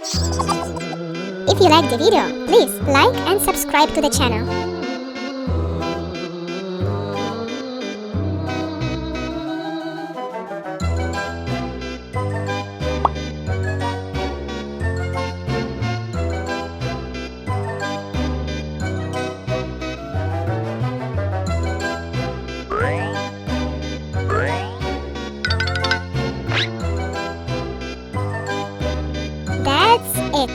If you like the video, please like and subscribe to the channel. That's it.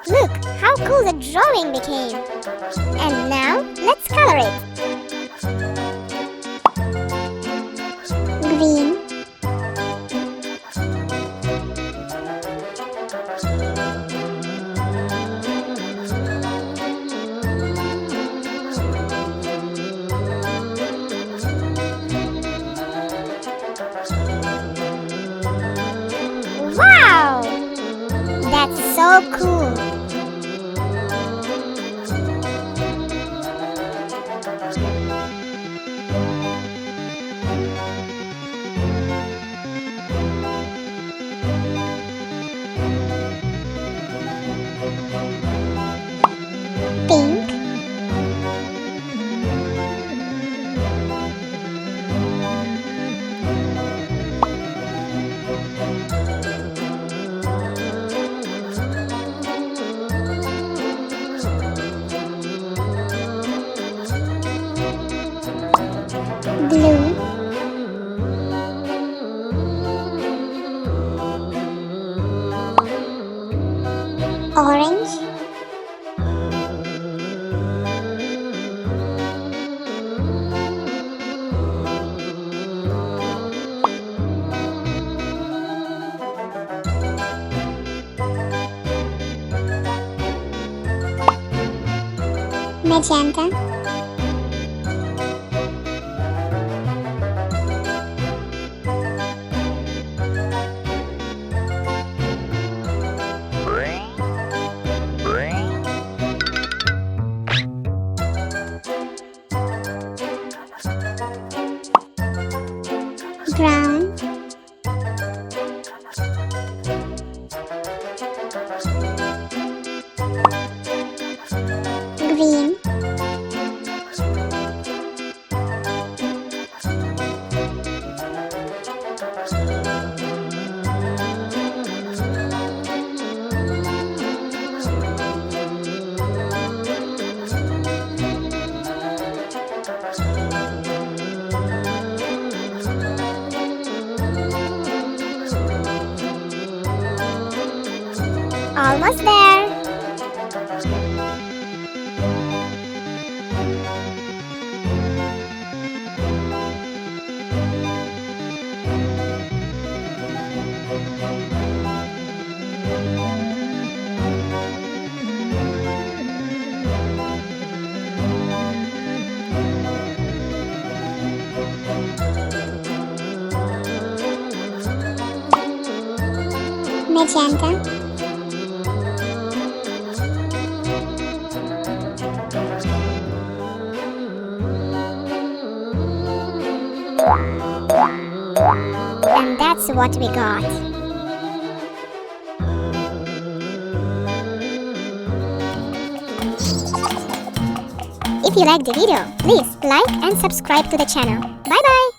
Look how cool the drawing became. And now let's color it. Green. Wow! That's so cool. Pink. Blue. Orange. Magenta. Brown. Green. Almost there. Magenta. And that's what we got. If you like the video, please like and subscribe to the channel. Bye bye!